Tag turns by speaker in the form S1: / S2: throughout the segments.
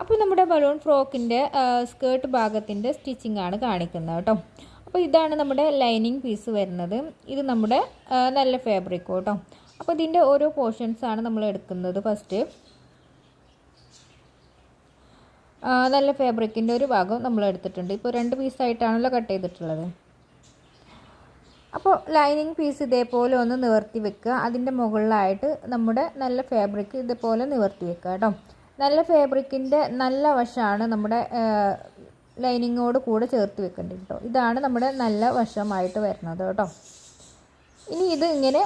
S1: അപ്പോൾ നമ്മുടെ balloon ഫ്രോക്കിൻ്റെ skirt ഭാഗത്തിൻ്റെ stitching ആണ് കാണിക്കുന്നത് കേട്ടോ. അപ്പോൾ ഇതാണ് നമ്മുടെ ലൈനിങ് പീസ് വരുന്നത്. ഇത് നമ്മുടെ നല്ല ഫാബ്രിക് കേട്ടോ. അപ്പോൾ ഇതിൻ്റെ ഓരോ പോർഷൻസാണ് നമ്മൾ എടുക്കുന്നത്. ഫസ്റ്റ് നല്ല ഫാബ്രിക്കിൻ്റെ ഒരു ഭാഗം നമ്മൾ എടുത്തിട്ടുണ്ട്. ഇപ്പോൾ 2 പീസായിട്ടാണല്ലോ കട്ട് ചെയ്തിട്ടുള്ളത്. അപ്പോൾ ലൈനിങ് പീസ് ഇതേപോലെ ഒന്ന് നിവർത്തി വെക്കുക. അതിൻ്റെ മുകളിലായിട്ട് നമ്മുടെ നല്ല ഫാബ്രിക് ഇതേപോലെ നിവർത്തി വെക്കുക കേട്ടോ. നല്ല ഫാബ്രിക്കിൻ്റെ നല്ല വശമാണ് നമ്മുടെ ലൈനിങ്ങോട് കൂടെ ചേർത്ത് വെക്കേണ്ടത് കേട്ടോ. ഇതാണ് നമ്മുടെ നല്ല വശമായിട്ട് വരുന്നത് കേട്ടോ. ഇനി ഇത് ഇങ്ങനെ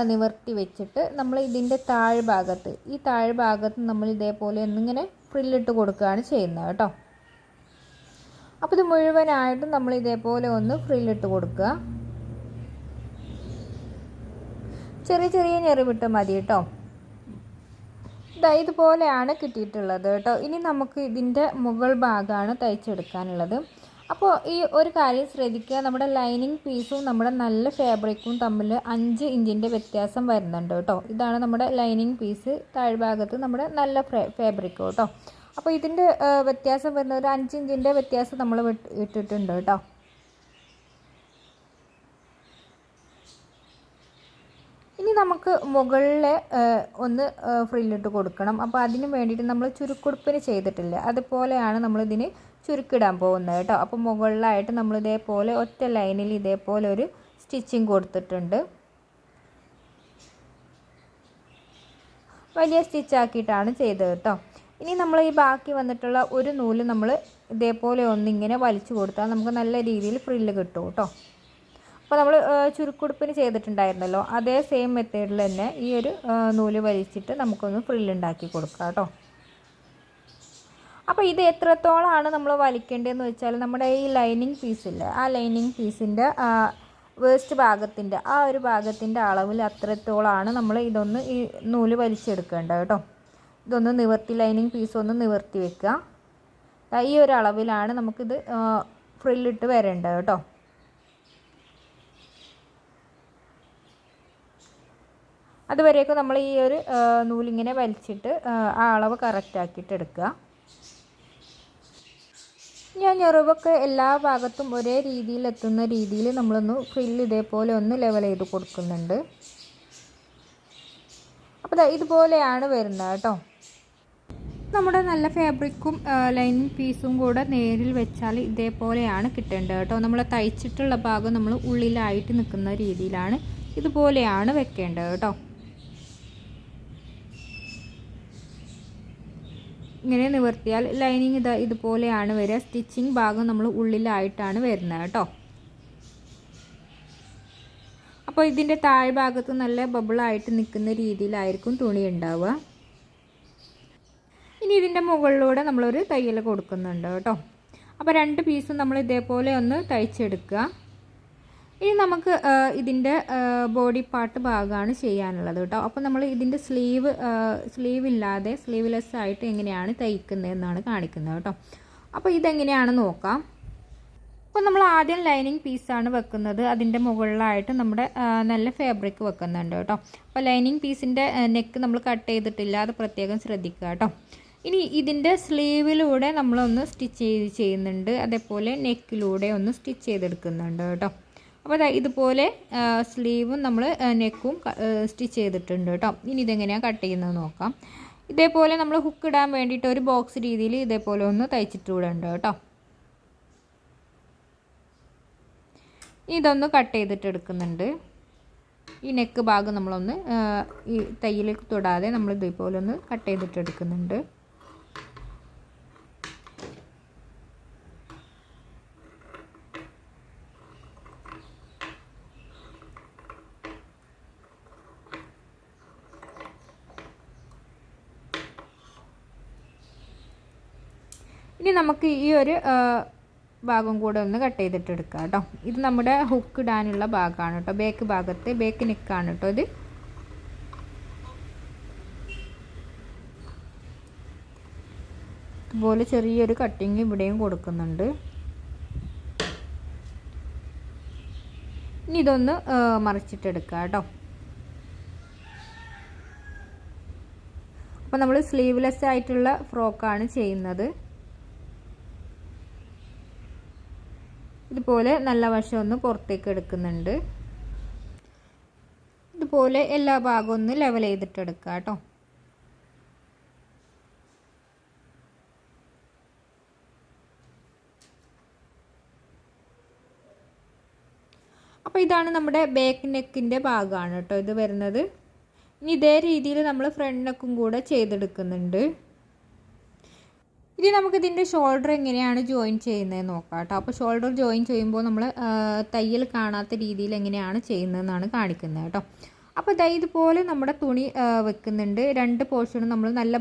S1: നിവർത്തി വെച്ചിട്ട് നമ്മൾ ഇതിൻ്റെ താഴ്ഭാഗത്ത് ഈ താഴ്ഭാഗത്ത് നമ്മൾ ഇതേപോലെ ഒന്നിങ്ങനെ ഫ്രില്ലിട്ട് കൊടുക്കുകയാണ് ചെയ്യുന്നത് കേട്ടോ. അപ്പോൾ ഇത് മുഴുവനായിട്ടും നമ്മൾ ഇതേപോലെ ഒന്ന് ഫ്രില്ലിട്ട് കൊടുക്കുക. ചെറിയ ചെറിയ ഞെറിവിട്ട് മതി കേട്ടോ. ഇതുപോലെയാണ് കിട്ടിയിട്ടുള്ളത് കേട്ടോ. ഇനി നമുക്ക് ഇതിൻ്റെ മുകൾ ഭാഗമാണ് തയ്ച്ചെടുക്കാനുള്ളത്. അപ്പോൾ ഈ ഒരു കാര്യം ശ്രദ്ധിക്കുക, നമ്മുടെ ലൈനിങ് പീസും നമ്മുടെ നല്ല ഫാബ്രിക്കും തമ്മിൽ 5 ഇഞ്ചിൻ്റെ വ്യത്യാസം വരുന്നുണ്ട് കേട്ടോ. ഇതാണ് നമ്മുടെ ലൈനിങ് പീസ്, താഴ്ഭാഗത്ത് നമ്മുടെ നല്ല ഫാബ്രിക് കേട്ടോ. അപ്പോൾ ഇതിൻ്റെ വ്യത്യാസം വരുന്ന ഒരു 5 ഇഞ്ചിൻ്റെ വ്യത്യാസം നമ്മൾ ഇട്ടിട്ടുണ്ട് കേട്ടോ. ഇനി നമുക്ക് മുകളിൽ ഒന്ന് ഫ്രില്ലിട്ട് കൊടുക്കണം. അപ്പോൾ അതിന് വേണ്ടിയിട്ട് നമ്മൾ ചുരുക്കുടുപ്പിന് ചെയ്തിട്ടില്ല, അതുപോലെയാണ് നമ്മളിതിന് ചുരുക്കിടാൻ പോകുന്നത് കേട്ടോ. അപ്പോൾ മുകളിലായിട്ട് നമ്മൾ ഇതേപോലെ ഒറ്റ ലൈനിൽ ഇതേപോലെ ഒരു സ്റ്റിച്ചിങ് കൊടുത്തിട്ടുണ്ട്. വലിയ സ്റ്റിച്ചാക്കിയിട്ടാണ് ചെയ്തത് കേട്ടോ. ഇനി നമ്മൾ ഈ ബാക്കി വന്നിട്ടുള്ള ഒരു നൂല് നമ്മൾ ഇതേപോലെ ഒന്നിങ്ങനെ വലിച്ചു കൊടുത്താൽ നമുക്ക് നല്ല രീതിയിൽ ഫ്രില്ല് കിട്ടും കേട്ടോ. അപ്പോൾ നമ്മൾ ചുരുക്കുടുപ്പിന് ചെയ്തിട്ടുണ്ടായിരുന്നല്ലോ, അതേ സെയിം മെത്തേഡിൽ തന്നെ ഈ ഒരു നൂല് വലിച്ചിട്ട് നമുക്കൊന്ന് ഫ്രില്ലുണ്ടാക്കി കൊടുക്കാം കേട്ടോ. അപ്പോൾ ഇത് എത്രത്തോളമാണ് നമ്മൾ വലിക്കേണ്ടതെന്ന് വെച്ചാൽ നമ്മുടെ ഈ ലൈനിങ് പീസില്ലേ, ആ ലൈനിങ് പീസിൻ്റെ വേസ്റ്റ് ഭാഗത്തിൻ്റെ ആ ഒരു ഭാഗത്തിൻ്റെ അളവിൽ അത്രത്തോളമാണ് നമ്മൾ ഇതൊന്ന് ഈ നൂല് വലിച്ചെടുക്കേണ്ടത് കേട്ടോ. ഇതൊന്ന് നിവർത്തി ലൈനിങ് പീസ് ഒന്ന് നിവർത്തി വെക്കുക. ഈ ഒരു അളവിലാണ് നമുക്കിത് ഫ്രില്ലിട്ട് വരേണ്ടത് കേട്ടോ. അതുവരെയൊക്കെ നമ്മൾ ഈ ഒരു നൂലിങ്ങനെ വലിച്ചിട്ട് ആ അളവ് കറക്റ്റാക്കിയിട്ട് എടുക്കുക. ഞാൻ ഞെറിവൊക്കെ എല്ലാ ഭാഗത്തും ഒരേ രീതിയിൽ എത്തുന്ന രീതിയിൽ നമ്മളൊന്ന് ഫ്രില്ല് ഇതേപോലെ ഒന്ന് ലെവൽ ചെയ്ത് കൊടുക്കുന്നുണ്ട്. അപ്പോൾ ഇതുപോലെയാണ് വരുന്നത് കേട്ടോ. നമ്മുടെ നല്ല ഫാബ്രിക്കും ലൈനിങ് പീസും കൂടെ നേരിൽ വെച്ചാൽ ഇതേപോലെയാണ് കിട്ടേണ്ടത് കേട്ടോ. നമ്മൾ തയ്ച്ചിട്ടുള്ള ഭാഗം നമ്മൾ ഉള്ളിലായിട്ട് നിൽക്കുന്ന രീതിയിലാണ് ഇതുപോലെയാണ് വെക്കേണ്ടത് കേട്ടോ. ഇങ്ങനെ നിവർത്തിയാൽ ലൈനിങ് ഇതുപോലെയാണ് വരിക. സ്റ്റിച്ചിങ് ഭാഗം നമ്മൾ ഉള്ളിലായിട്ടാണ് വരുന്നത് കേട്ടോ. അപ്പോൾ ഇതിൻ്റെ താഴ്ഭാഗത്ത് നല്ല ബബിളായിട്ട് നിൽക്കുന്ന രീതിയിലായിരിക്കും തുണി ഉണ്ടാവുക. ഇനി ഇതിൻ്റെ മുകളിലൂടെ നമ്മളൊരു തയ്യൽ കൊടുക്കുന്നുണ്ട് കേട്ടോ. അപ്പോൾ 2 പീസും നമ്മൾ ഇതേപോലെ ഒന്ന് തയ്ച്ചെടുക്കുക. ഇനി നമുക്ക് ഇതിൻ്റെ ബോഡി പാർട്ട് ഭാഗമാണ് ചെയ്യാനുള്ളത് കേട്ടോ. അപ്പോൾ നമ്മൾ ഇതിൻ്റെ സ്ലീവ് ഇല്ലാതെ സ്ലീവ്ലെസ് ആയിട്ട് എങ്ങനെയാണ് തയ്ക്കുന്നതെന്നാണ് കാണിക്കുന്നത് കേട്ടോ. അപ്പോൾ ഇതെങ്ങനെയാണെന്ന് നോക്കാം. അപ്പോൾ നമ്മൾ ആദ്യം ലൈനിങ് പീസാണ് വെക്കുന്നത്. അതിൻ്റെ മുകളിലായിട്ട് നമ്മുടെ നല്ല ഫാബ്രിക് വെക്കുന്നുണ്ട് കേട്ടോ. അപ്പോൾ ലൈനിങ് പീസിൻ്റെ നെക്ക് നമ്മൾ കട്ട് ചെയ്തിട്ടില്ല, അത് പ്രത്യേകം ശ്രദ്ധിക്കുക കേട്ടോ. ഇനി ഇതിൻ്റെ സ്ലീവിലൂടെ നമ്മളൊന്ന് സ്റ്റിച്ച് ചെയ്യുന്നുണ്ട്, അതേപോലെ നെക്കിലൂടെ ഒന്ന് സ്റ്റിച്ച് ചെയ്തെടുക്കുന്നുണ്ട് കേട്ടോ. അപ്പോൾ ഇതുപോലെ സ്ലീവും നമ്മൾ നെക്കും സ്റ്റിച്ച് ചെയ്തിട്ടുണ്ട് കേട്ടോ. ഇനി ഇതെങ്ങനെയാണ് കട്ട് ചെയ്യുന്നത് നോക്കാം. ഇതേപോലെ നമ്മൾ ഹുക്ക് ഇടാൻ വേണ്ടിയിട്ട് ഒരു ബോക്സ് രീതിയിൽ ഇതേപോലെ ഒന്ന് തയ്ച്ചിട്ടുകൂടുണ്ട് കേട്ടോ. ഇതൊന്ന് കട്ട് ചെയ്തിട്ട് എടുക്കുന്നുണ്ട്. ഈ നെക്ക് ഭാഗം നമ്മളൊന്ന് ഈ തയ്യലേക്ക് തൊടാതെ നമ്മൾ ഇതേപോലെ ഒന്ന് കട്ട് ചെയ്തിട്ട് എടുക്കുന്നുണ്ട്. ഇനി നമുക്ക് ഈ ഒരു ഭാഗം കൂടെ ഒന്ന് കട്ട് ചെയ്തിട്ട് എടുക്കാം കേട്ടോ. ഇത് നമ്മുടെ ഹുക്ക് ഇടാനുള്ള ഭാഗമാണ് കേട്ടോ. ബാക്ക് ഭാഗത്ത് ബാക്ക് നെക്കാണ് കേട്ടോ ഇത്. ഇതുപോലെ ചെറിയൊരു കട്ടിങ് ഇവിടെയും കൊടുക്കുന്നുണ്ട്. ഇനി ഇതൊന്ന് മറിച്ചിട്ടെടുക്കാം കേട്ടോ. അപ്പോൾ നമ്മൾ സ്ലീവ്ലെസ് ആയിട്ടുള്ള ഫ്രോക്കാണ് ചെയ്യുന്നത്. ഇതുപോലെ നല്ല വശം ഒന്ന് പുറത്തേക്ക് എടുക്കുന്നുണ്ട്. ഇതുപോലെ എല്ലാ ഭാഗവും ഒന്ന് ലെവൽ ചെയ്തിട്ട് എടുക്കുക കേട്ടോ. അപ്പോൾ ഇതാണ് നമ്മുടെ ബാക്ക് നെക്കിൻ്റെ ഭാഗമാണ് കേട്ടോ ഇത് വരുന്നത്. ഇനി ഇതേ രീതിയിൽ നമ്മൾ ഫ്രണ്ട് നെക്കും കൂടെ ചെയ്തെടുക്കുന്നുണ്ട്. ഇനി നമുക്കിതിൻ്റെ ഷോൾഡർ എങ്ങനെയാണ് ജോയിൻ ചെയ്യുന്നത് നോക്കാം കേട്ടോ. അപ്പോൾ ഷോൾഡർ ജോയിൻ ചെയ്യുമ്പോൾ നമ്മൾ തയ്യൽ കാണാത്ത രീതിയിൽ എങ്ങനെയാണ് ചെയ്യുന്നതെന്നാണ് കാണിക്കുന്നത് കേട്ടോ. അപ്പോൾ ഇതുപോലെ നമ്മുടെ തുണി വെക്കുന്നുണ്ട്. രണ്ട് പോർഷനും നമ്മൾ നല്ല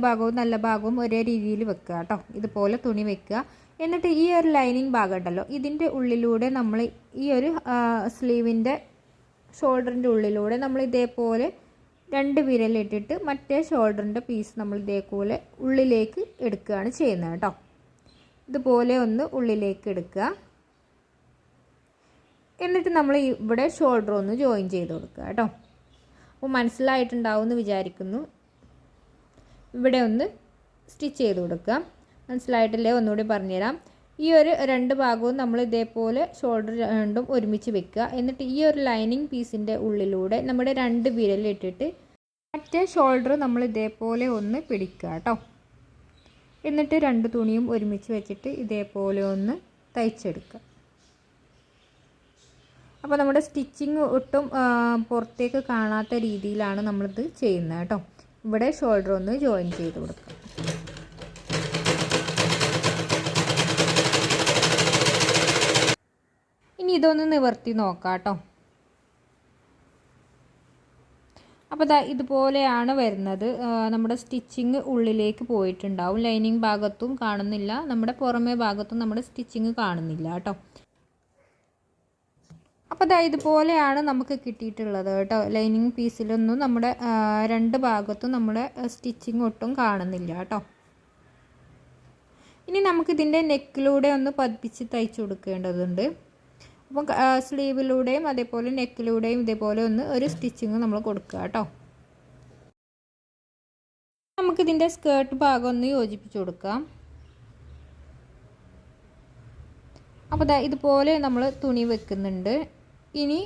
S1: ഭാഗവും ഒരേ രീതിയിൽ വെക്കുക കേട്ടോ. ഇതുപോലെ തുണി വെക്കുക. എന്നിട്ട് ഈ ഒരു ലൈനിങ് ഭാഗം ഉണ്ടല്ലോ, ഇതിൻ്റെ ഉള്ളിലൂടെ നമ്മൾ ഈ ഒരു സ്ലീവിൻ്റെ ഷോൾഡറിൻ്റെ ഉള്ളിലൂടെ നമ്മൾ ഇതേപോലെ 2 വിരലിട്ടിട്ട് മറ്റേ ഷോൾഡറിൻ്റെ പീസ് നമ്മൾ ഇതേപോലെ ഉള്ളിലേക്ക് എടുക്കുകയാണ് ചെയ്യുന്നത് കേട്ടോ. ഇതുപോലെ ഒന്ന് ഉള്ളിലേക്ക് എടുക്കുക. എന്നിട്ട് നമ്മൾ ഇവിടെ ഷോൾഡർ ഒന്ന് ജോയിൻ ചെയ്ത് കൊടുക്കുക കേട്ടോ. അപ്പോൾ മനസ്സിലായിട്ടുണ്ടാവും എന്ന് വിചാരിക്കുന്നു. ഇവിടെ ഒന്ന് സ്റ്റിച്ച് ചെയ്ത് കൊടുക്കുക. മനസ്സിലായിട്ടില്ലേ? ഒന്നുകൂടി പറഞ്ഞുതരാം. ഈ ഒരു 2 ഭാഗവും നമ്മൾ ഇതേപോലെ ഷോൾഡർ രണ്ടും ഒരുമിച്ച് വെക്കുക. എന്നിട്ട് ഈ ഒരു ലൈനിങ് പീസിൻ്റെ ഉള്ളിലൂടെ നമ്മുടെ 2 വിരലിട്ടിട്ട് മറ്റേ ഷോൾഡർ നമ്മൾ ഇതേപോലെ ഒന്ന് പിടിക്കുക കേട്ടോ. എന്നിട്ട് 2 തുണിയും ഒരുമിച്ച് വെച്ചിട്ട് ഇതേപോലെ ഒന്ന് തയ്ച്ചെടുക്കുക. അപ്പോൾ നമ്മുടെ സ്റ്റിച്ചിങ് ഒട്ടും പുറത്തേക്ക് കാണാത്ത രീതിയിലാണ് നമ്മളിത് ചെയ്യുന്നത് കേട്ടോ. ഇവിടെ ഷോൾഡർ ഒന്ന് ജോയിൻ ചെയ്ത് കൊടുക്കുക. ഇനി ഇതൊന്ന് നിവർത്തി നോക്കാം കേട്ടോ. അപ്പോൾ ഇതുപോലെയാണ് വരുന്നത്. നമ്മുടെ സ്റ്റിച്ചിങ് ഉള്ളിലേക്ക് പോയിട്ടുണ്ടാവും. ലൈനിങ് ഭാഗത്തും കാണുന്നില്ല, നമ്മുടെ പുറമേ ഭാഗത്തും നമ്മുടെ സ്റ്റിച്ചിങ് കാണുന്നില്ല കേട്ടോ. അപ്പോൾ ഇതുപോലെയാണ് നമുക്ക് കിട്ടിയിട്ടുള്ളത് കേട്ടോ. ലൈനിങ് പീസിലൊന്നും നമ്മുടെ 2 ഭാഗത്തും നമ്മുടെ സ്റ്റിച്ചിങ് ഒട്ടും കാണുന്നില്ല കേട്ടോ. ഇനി നമുക്കിതിൻ്റെ നെക്കിലൂടെ ഒന്ന് പതിപ്പിച്ച് തയ്ച്ചു കൊടുക്കേണ്ടതുണ്ട്. അപ്പം സ്ലീവിലൂടെയും അതേപോലെ നെക്കിലൂടെയും ഇതേപോലെ ഒരു സ്റ്റിച്ചിങ് നമ്മൾ കൊടുക്കുക കേട്ടോ. നമുക്കിതിൻ്റെ സ്കേർട്ട് ഭാഗം ഒന്ന് യോജിപ്പിച്ച് കൊടുക്കാം. അപ്പോൾ ഇതുപോലെ നമ്മൾ തുണി വെക്കുന്നുണ്ട്. ഇനി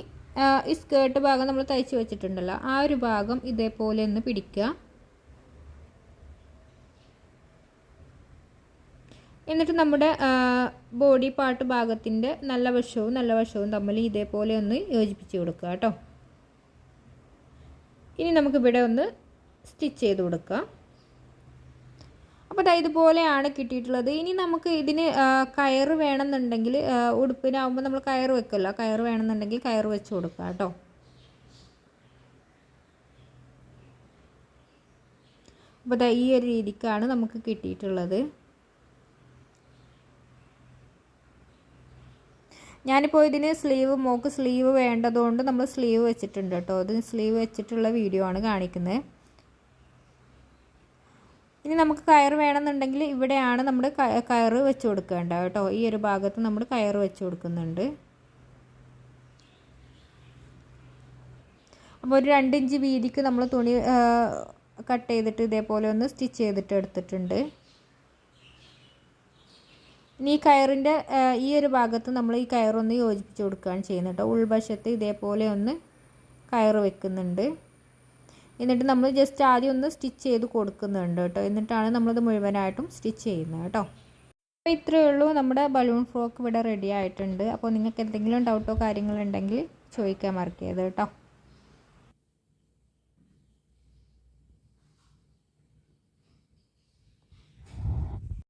S1: ഈ സ്കേർട്ട് ഭാഗം നമ്മൾ തയ്ച്ച് വെച്ചിട്ടുണ്ടല്ലോ, ആ ഒരു ഭാഗം ഇതേപോലെ ഒന്ന് പിടിക്കുക. എന്നിട്ട് നമ്മുടെ ബോഡി പാർട്ട് ഭാഗത്തിൻ്റെ നല്ല വശവും തമ്മിൽ ഇതേപോലെ ഒന്ന് യോജിപ്പിച്ച് കൊടുക്കുക കേട്ടോ. ഇനി നമുക്കിവിടെ ഒന്ന് സ്റ്റിച്ച് ചെയ്ത് കൊടുക്കാം. അപ്പോൾ ഇതുപോലെയാണ് കിട്ടിയിട്ടുള്ളത്. ഇനി നമുക്ക് ഇതിന് കയറ് വേണമെന്നുണ്ടെങ്കിൽ, ഉടുപ്പിനാവുമ്പോൾ നമ്മൾ കയറ് വെക്കുമല്ലോ, കയറ് വേണമെന്നുണ്ടെങ്കിൽ കയറ് വെച്ച് കൊടുക്കുക കേട്ടോ. അപ്പോൾ ഈ ഒരു രീതിക്കാണ് നമുക്ക് കിട്ടിയിട്ടുള്ളത്. ഞാനിപ്പോൾ ഇതിന് മോക്ക് സ്ലീവ് വേണ്ടതുകൊണ്ട് നമ്മൾ സ്ലീവ് വെച്ചിട്ടുണ്ട് കേട്ടോ. ഇത് സ്ലീവ് വെച്ചിട്ടുള്ള വീഡിയോ ആണ് കാണിക്കുന്നത്. ഇനി നമുക്ക് കയറ് വേണമെന്നുണ്ടെങ്കിൽ ഇവിടെയാണ് നമ്മൾ കയറ് വെച്ച് കൊടുക്കേണ്ടത് കേട്ടോ. ഈ ഒരു ഭാഗത്ത് നമ്മൾ കയറ് വെച്ച് കൊടുക്കുന്നുണ്ട്. അപ്പോൾ ഒരു 2 ഇഞ്ച് വീതിക്ക് നമ്മൾ തുണി കട്ട് ചെയ്തിട്ട് ഇതേപോലെ ഒന്ന് സ്റ്റിച്ച് ചെയ്തിട്ട് എടുത്തിട്ടുണ്ട്. ഇനി ഈ കയറിൻ്റെ ഈ ഒരു ഭാഗത്ത് നമ്മൾ ഈ കയറൊന്ന് യോജിപ്പിച്ച് കൊടുക്കുകയാണ് ചെയ്യുന്നത് കേട്ടോ. ഉൾവശത്ത് ഇതേപോലെ ഒന്ന് കയറ് വെക്കുന്നുണ്ട്. എന്നിട്ട് നമ്മൾ ജസ്റ്റ് ആദ്യം ഒന്ന് സ്റ്റിച്ച് ചെയ്ത് കൊടുക്കുന്നുണ്ട് കേട്ടോ. എന്നിട്ടാണ് നമ്മളത് മുഴുവനായിട്ടും സ്റ്റിച്ച് ചെയ്യുന്നത് കേട്ടോ. അപ്പോൾ ഇത്രയേ ഉള്ളൂ, നമ്മുടെ ബലൂൺ ഫ്രോക്ക് ഇവിടെ റെഡി ആയിട്ടുണ്ട്. അപ്പോൾ നിങ്ങൾക്ക് എന്തെങ്കിലും ഡൗട്ടോ കാര്യങ്ങളുണ്ടെങ്കിൽ ചോദിക്കാൻ മറക്കരുത് കേട്ടോ.